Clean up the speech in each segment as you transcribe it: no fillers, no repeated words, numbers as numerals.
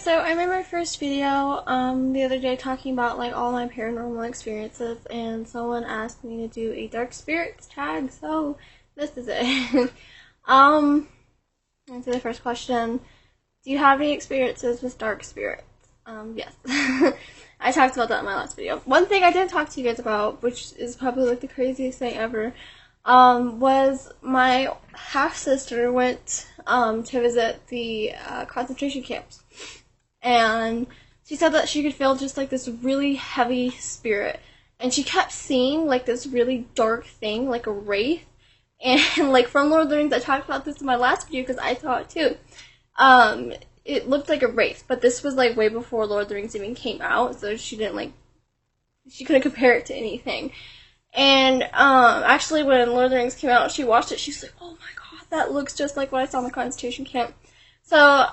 So I made my first video the other day talking about like all my paranormal experiences, and someone asked me to do a dark spirits tag, so this is it. Answer the first question. Do you have any experiences with dark spirits? Yes. I talked about that in my last video. One thing I didn't talk to you guys about, which is probably like the craziest thing ever, was my half-sister went to visit the concentration camps. And she said that she could feel just like this really heavy spirit. And she kept seeing like this really dark thing, like a wraith. And like from Lord of the Rings, I talked about this in my last video because I saw it too. It looked like a wraith, but this was like way before Lord of the Rings even came out, so she couldn't compare it to anything. And actually when Lord of the Rings came out, she watched it, she's like, oh my god, that looks just like what I saw in the concentration camp. So,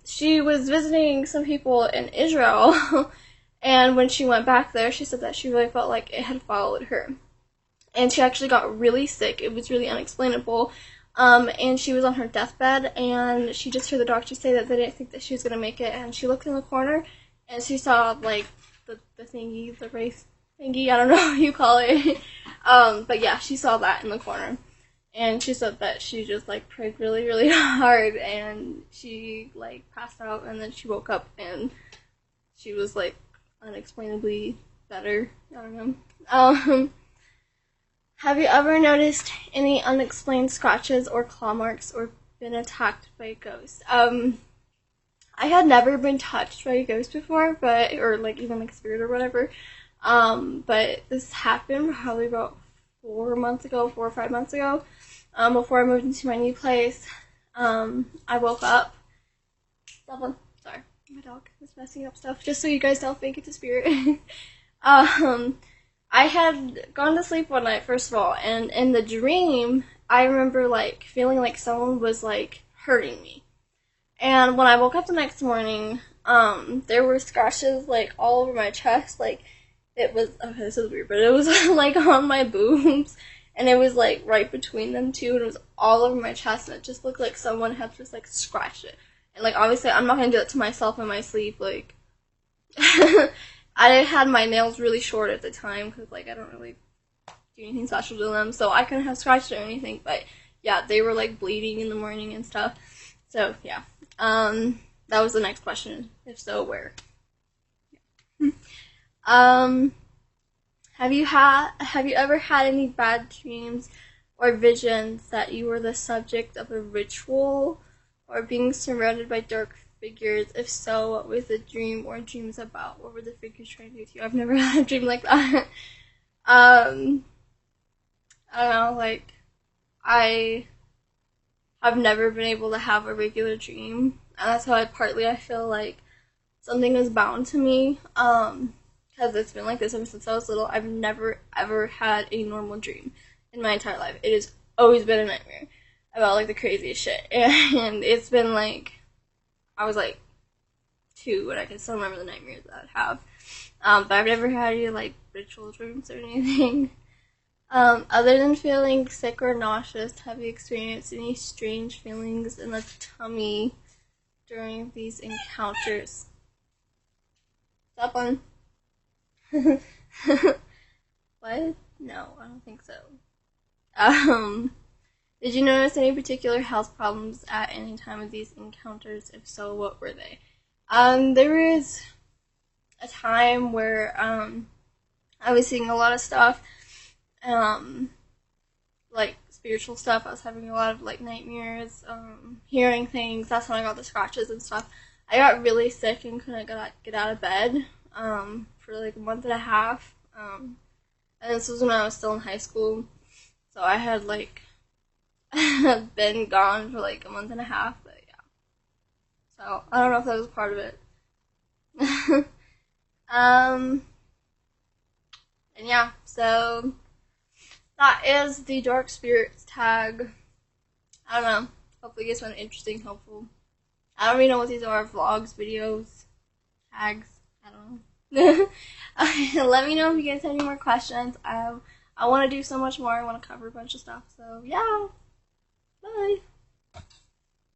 she was visiting some people in Israel, and when she went back there, she said that she really felt like it had followed her. And she actually got really sick. It was really unexplainable. And she was on her deathbed, and she just heard the doctor say that they didn't think that she was going to make it, and she looked in the corner, and she saw, like, the thingy, the wraith thingy, I don't know what you call it. But yeah, she saw that in the corner. And she said that she just, like, prayed really, really hard, and she, like, passed out, and then she woke up, and she was, like, unexplainably better. I don't know. Have you ever noticed any unexplained scratches or claw marks or been attacked by a ghost? I had never been touched by a ghost before, or, like, even, like, a spirit or whatever. But this happened probably about 4 or 5 months ago. Before I moved into my new place, I woke up. Sorry, my dog is messing up stuff, just so you guys don't think it's a spirit. I had gone to sleep one night, first of all, and in the dream, I remember, like, feeling like someone was, like, hurting me. And when I woke up the next morning, there were scratches, like, all over my chest, like, it was, okay, this is weird, but it was, like, on my boobs. And it was, like, right between them, too, and it was all over my chest, and it just looked like someone had just, like, scratched it. And, like, obviously, I'm not gonna do that to myself in my sleep, like, I had my nails really short at the time, because, like, I don't really do anything special to them, so I couldn't have scratched it or anything, but, yeah, they were, like, bleeding in the morning and stuff. So, yeah. That was the next question. If so, where? Yeah. Have you ever had any bad dreams or visions that you were the subject of a ritual or being surrounded by dark figures? If so, what was the dream or dreams about? What were the figures trying to do to you? I've never had a dream like that. I don't know, like, I've never been able to have a regular dream, and that's why I feel like something is bound to me, because it's been like this ever since I was little. I've never, ever had a normal dream in my entire life. It has always been a nightmare about, like, the craziest shit. And it's been, like, I was, like, 2, and I can still remember the nightmares that I'd have. But I've never had any, like, ritual dreams or anything. Other than feeling sick or nauseous, have you experienced any strange feelings in the tummy during these encounters? Stop on. What? No, I don't think so. Did you notice any particular health problems at any time of these encounters? If so, what were they? There was a time where, I was seeing a lot of stuff, like, spiritual stuff. I was having a lot of, like, nightmares, hearing things. That's when I got the scratches and stuff. I got really sick and couldn't get out of bed, for like a month and a half, and this was when I was still in high school, so I had, like, been gone for, like, a month and a half, but yeah, so I don't know if that was part of it. And yeah, so that is the dark spirits tag. I don't know, hopefully you guys found it interesting, helpful. I don't really know what these are, vlogs, videos, tags, I don't know. Let me know if you guys have any more questions. I want to do so much more. I want to cover a bunch of stuff. So, yeah. Bye.